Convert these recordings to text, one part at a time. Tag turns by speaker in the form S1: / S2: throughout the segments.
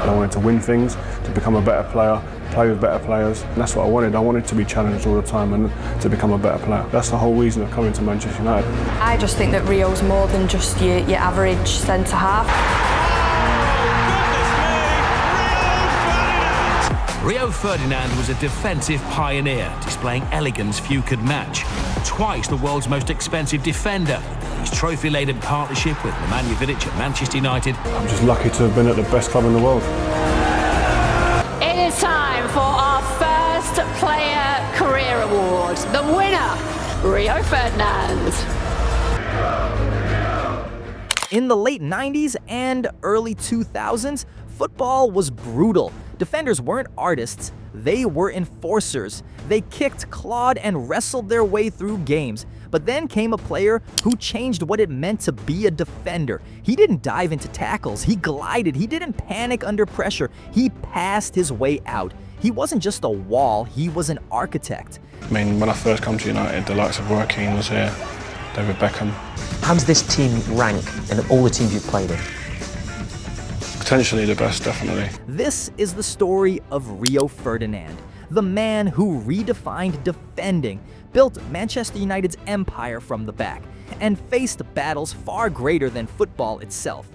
S1: and I wanted to win things, to become a better player, play with better players. And that's what I wanted. I wanted to be challenged all the time and to become a better player. That's the whole reason of coming to Manchester United.
S2: I just think that Rio's more than just your average centre-half.
S3: Rio Ferdinand was a defensive pioneer, displaying elegance few could match. Twice the world's most expensive defender. His trophy-laden partnership with Nemanja Vidic at Manchester United.
S1: I'm just lucky to have been at the best club in the world.
S4: It is time for our first Player Career Award. The winner, Rio Ferdinand.
S5: In the late 90s and early 2000s, football was brutal. Defenders weren't artists, they were enforcers. They kicked, clawed, and wrestled their way through games. But then came a player who changed what it meant to be a defender. He didn't dive into tackles, he glided, he didn't panic under pressure, he passed his way out. He wasn't just a wall, he was an architect.
S1: I mean, when I first come to United, the likes of Roy Keane was here, David Beckham.
S6: How does this team rank in all the teams you've played in?
S1: Potentially the best, definitely.
S5: This is the story of Rio Ferdinand, the man who redefined defending, built Manchester United's empire from the back, and faced battles far greater than football itself.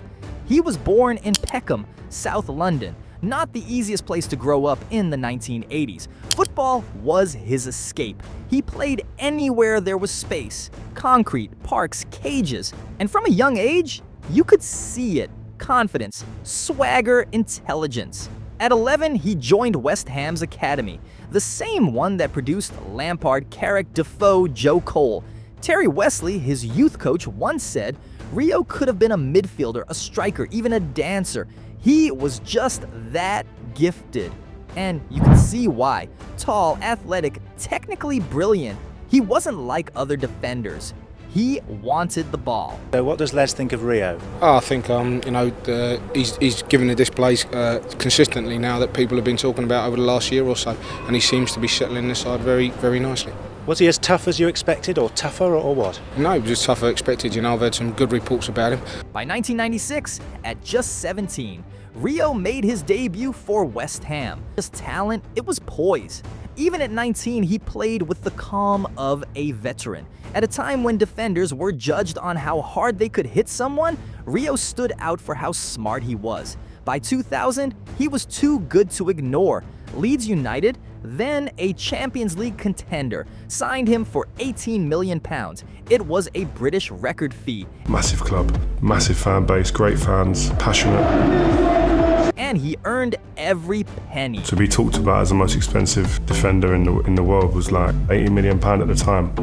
S5: He was born in Peckham, South London, not the easiest place to grow up in the 1980s. Football was his escape. He played anywhere there was space, concrete, parks, cages, and from a young age, you could see it. Confidence, swagger, intelligence. At 11, he joined West Ham's academy, the same one that produced Lampard, Carrick, Defoe, Joe Cole. Terry Wesley, his youth coach, once said, Rio could have been a midfielder, a striker, even a dancer. He was just that gifted. And you can see why. Tall, athletic, technically brilliant. He wasn't like other defenders. He wanted the ball.
S7: So what does Les think of Rio?
S8: I think he's given a display consistently now that people have been talking about over the last year or so, and he seems to be settling the side very, very nicely.
S7: Was he as tough as you expected, or tougher, or what?
S8: No, he was as tougher expected. I've heard some good reports about him.
S5: By 1996, at just 17, Rio made his debut for West Ham. His talent, it was poise. Even at 19, he played with the calm of a veteran. At a time when defenders were judged on how hard they could hit someone, Rio stood out for how smart he was. By 2000, he was too good to ignore. Leeds United, then a Champions League contender, signed him for £18 million. It was a British record fee.
S9: Massive club, massive fan base, great fans, passionate.
S5: And he earned every penny.
S9: To be talked about as the most expensive defender in the world was like £80 million at the time.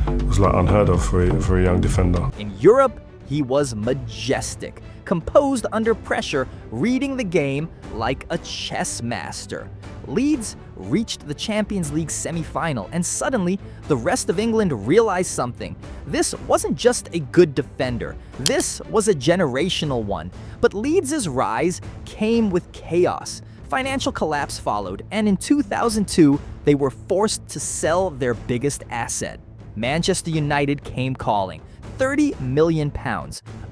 S9: It was like unheard of for a young defender.
S5: In Europe, he was majestic, composed under pressure, reading the game like a chess master. Leeds reached the Champions League semi-final, and suddenly the rest of England realized something. This wasn't just a good defender, this was a generational one. But Leeds' rise came with chaos. Financial collapse followed, and in 2002, they were forced to sell their biggest asset. Manchester United came calling. £30 million,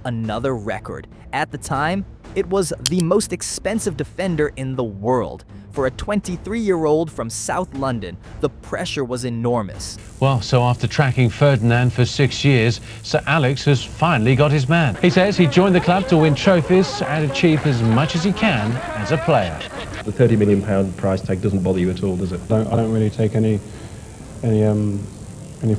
S5: another record. At the time, it was the most expensive defender in the world. For a 23-year-old from South London, the pressure was enormous.
S10: Well, so after tracking Ferdinand for 6 years, Sir Alex has finally got his man. He says he joined the club to win trophies and achieve as much as he can as a player.
S11: The £30 million price tag doesn't bother you at all, does it?
S1: I don't really take any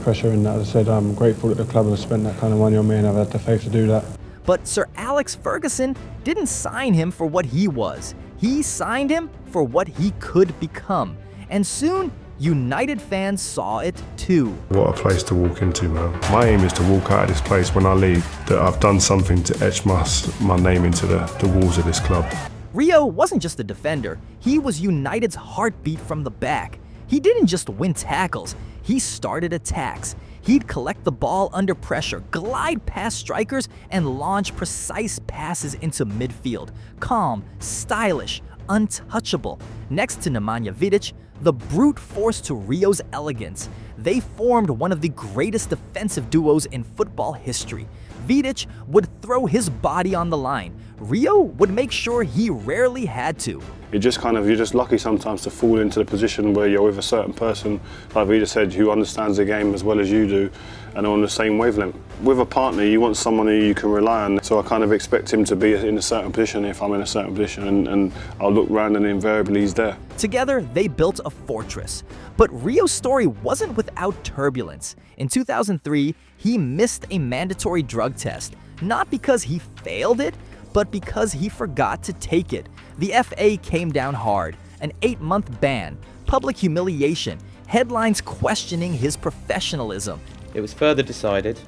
S1: pressure in that. As I said, I'm grateful that the club has spent that kind of money on me, and I've had the faith to do that.
S5: But Sir Alex Ferguson didn't sign him for what he was. He signed him for what he could become. And soon, United fans saw it too.
S9: What a place to walk into, man. My aim is to walk out of this place when I leave, that I've done something to etch my name into the walls of this club.
S5: Rio wasn't just a defender, he was United's heartbeat from the back. He didn't just win tackles, he started attacks. He'd collect the ball under pressure, glide past strikers, and launch precise passes into midfield. Calm, stylish, untouchable. Next to Nemanja Vidic, the brute force to Rio's elegance. They formed one of the greatest defensive duos in football history. Vidic would throw his body on the line. Rio would make sure he rarely had to.
S1: You're just lucky sometimes to fall into the position where you're with a certain person, like Vida said, who understands the game as well as you do and are on the same wavelength. With a partner, you want someone who you can rely on, so I kind of expect him to be in a certain position if I'm in a certain position, and I'll look round and invariably he's there.
S5: Together, they built a fortress. But Rio's story wasn't without turbulence. In 2003, he missed a mandatory drug test, not because he failed it, but because he forgot to take it. The FA came down hard. An 8-month ban, public humiliation, headlines questioning his professionalism.
S12: It was further decided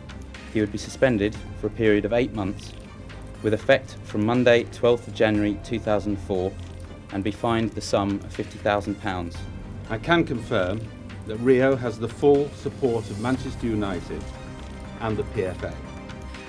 S12: he would be suspended for a period of 8 months, with effect from Monday, 12th of January 2004, and be fined the sum of £50,000.
S13: I can confirm that Rio has the full support of Manchester United and the PFA.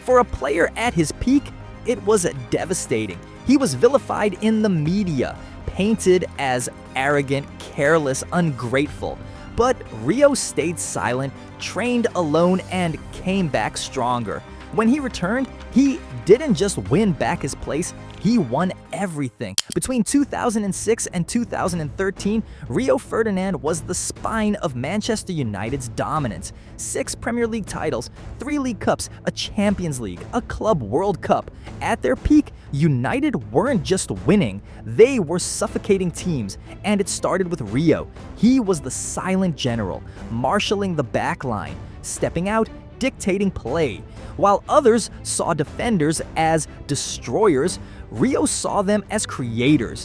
S5: For a player at his peak, it was devastating. He was vilified in the media, painted as arrogant, careless, ungrateful. But Rio stayed silent, trained alone, and came back stronger. When he returned, he didn't just win back his place, he won everything. Between 2006 and 2013, Rio Ferdinand was the spine of Manchester United's dominance. 6 Premier League titles, 3 League Cups, a Champions League, a Club World Cup. At their peak, United weren't just winning, they were suffocating teams. And it started with Rio. He was the silent general, marshalling the back line, stepping out, dictating play. While others saw defenders as destroyers, Rio saw them as creators.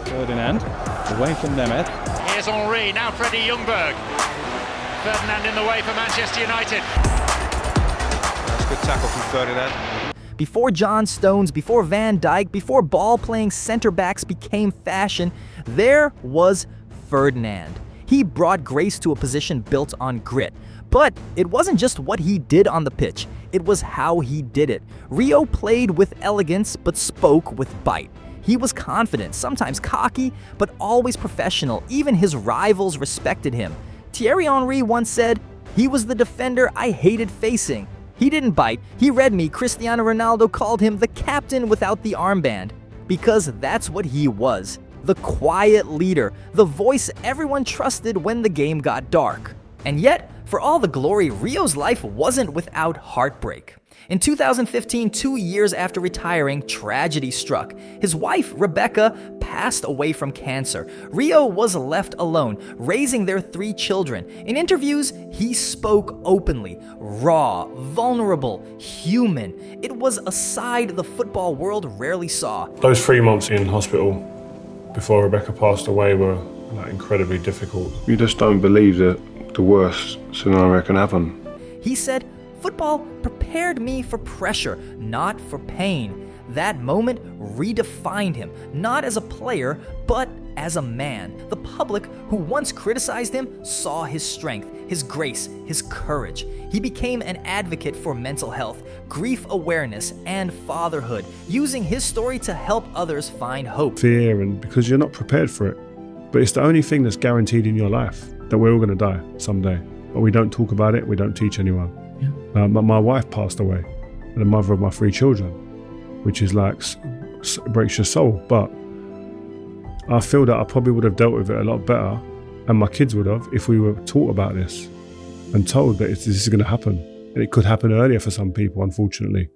S14: Ferdinand, away from Nemeth.
S15: Here's Henry, now Freddie Ljungberg. Ferdinand in the way for Manchester United.
S16: That's a good tackle from Ferdinand.
S5: Before John Stones, before Van Dijk, before ball-playing center-backs became fashion, there was Ferdinand. He brought grace to a position built on grit. But it wasn't just what he did on the pitch, it was how he did it. Rio played with elegance, but spoke with bite. He was confident, sometimes cocky, but always professional. Even his rivals respected him. Thierry Henry once said, "He was the defender I hated facing." He didn't bite. He read me. Cristiano Ronaldo called him the captain without the armband. Because that's what he was. The quiet leader, the voice everyone trusted when the game got dark. And yet, for all the glory, Rio's life wasn't without heartbreak. In 2015, 2 years after retiring, tragedy struck. His wife, Rebecca, passed away from cancer. Rio was left alone, raising their 3 children. In interviews, he spoke openly, raw, vulnerable, human. It was a side the football world rarely saw.
S1: Those 3 months in hospital before Rebecca passed away were incredibly difficult. You just don't believe that the worst scenario can happen.
S5: He said, "Football prepared me for pressure, not for pain." That moment redefined him, not as a player, but as a man. The public who once criticized him saw his strength, his grace, his courage. He became an advocate for mental health, grief awareness, and fatherhood, using his story to help others find hope.
S1: Fear, and because you're not prepared for it. But it's the only thing that's guaranteed in your life, that we're all going to die someday. But we don't talk about it, we don't teach anyone. Yeah. My wife passed away, and the mother of my 3 children, which is breaks your soul. But I feel that I probably would have dealt with it a lot better, and my kids would have, if we were taught about this and told that this is going to happen. And it could happen earlier for some people, unfortunately.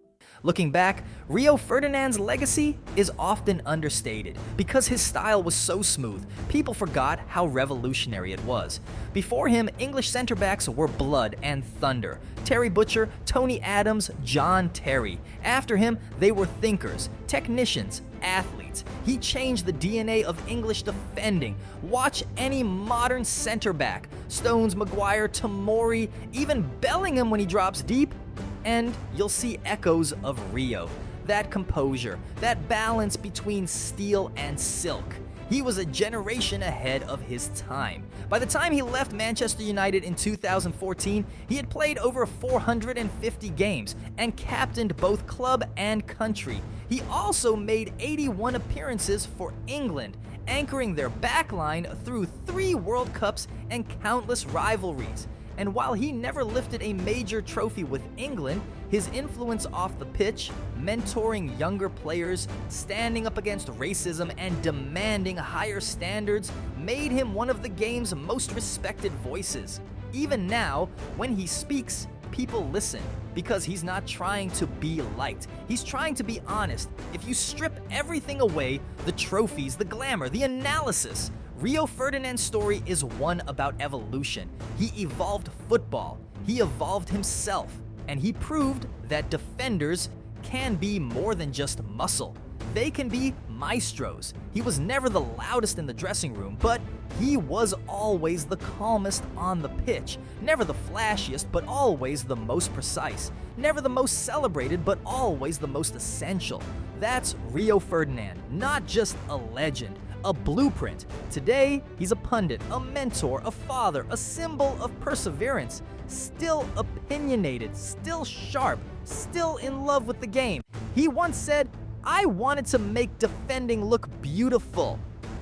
S5: Looking back, Rio Ferdinand's legacy is often understated. Because his style was so smooth, people forgot how revolutionary it was. Before him, English centre-backs were blood and thunder. Terry Butcher, Tony Adams, John Terry. After him, they were thinkers, technicians, athletes. He changed the DNA of English defending. Watch any modern centre-back, Stones, Maguire, Tomori, even Bellingham when he drops deep, and you'll see echoes of Rio. That composure, that balance between steel and silk. He was a generation ahead of his time. By the time he left Manchester United in 2014, he had played over 450 games and captained both club and country. He also made 81 appearances for England, anchoring their backline through 3 World Cups and countless rivalries. And while he never lifted a major trophy with England, his influence off the pitch, mentoring younger players, standing up against racism, and demanding higher standards made him one of the game's most respected voices. Even now, when he speaks, people listen because he's not trying to be liked. He's trying to be honest. If you strip everything away, the trophies, the glamour, the analysis, Rio Ferdinand's story is one about evolution. He evolved football, he evolved himself, and he proved that defenders can be more than just muscle. They can be maestros. He was never the loudest in the dressing room, but he was always the calmest on the pitch. Never the flashiest, but always the most precise. Never the most celebrated, but always the most essential. That's Rio Ferdinand, not just a legend, a blueprint. Today, he's a pundit, a mentor, a father, a symbol of perseverance. Still opinionated, still sharp, still in love with the game. He once said, "I wanted to make defending look beautiful."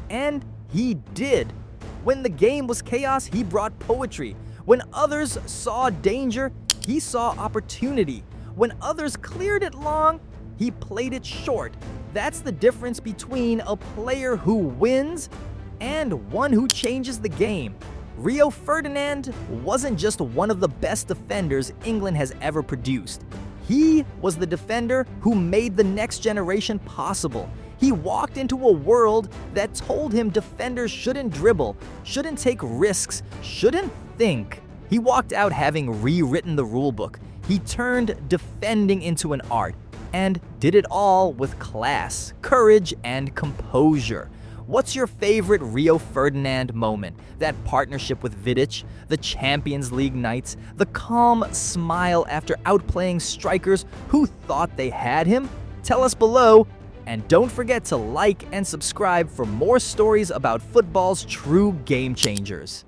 S5: And he did. When the game was chaos, he brought poetry. When others saw danger, he saw opportunity. When others cleared it long, he played it short. That's the difference between a player who wins and one who changes the game. Rio Ferdinand wasn't just one of the best defenders England has ever produced. He was the defender who made the next generation possible. He walked into a world that told him defenders shouldn't dribble, shouldn't take risks, shouldn't think. He walked out having rewritten the rulebook. He turned defending into an art and did it all with class, courage, and composure. What's your favorite Rio Ferdinand moment? That partnership with Vidic, the Champions League nights, the calm smile after outplaying strikers who thought they had him? Tell us below, and don't forget to like and subscribe for more stories about football's true game changers.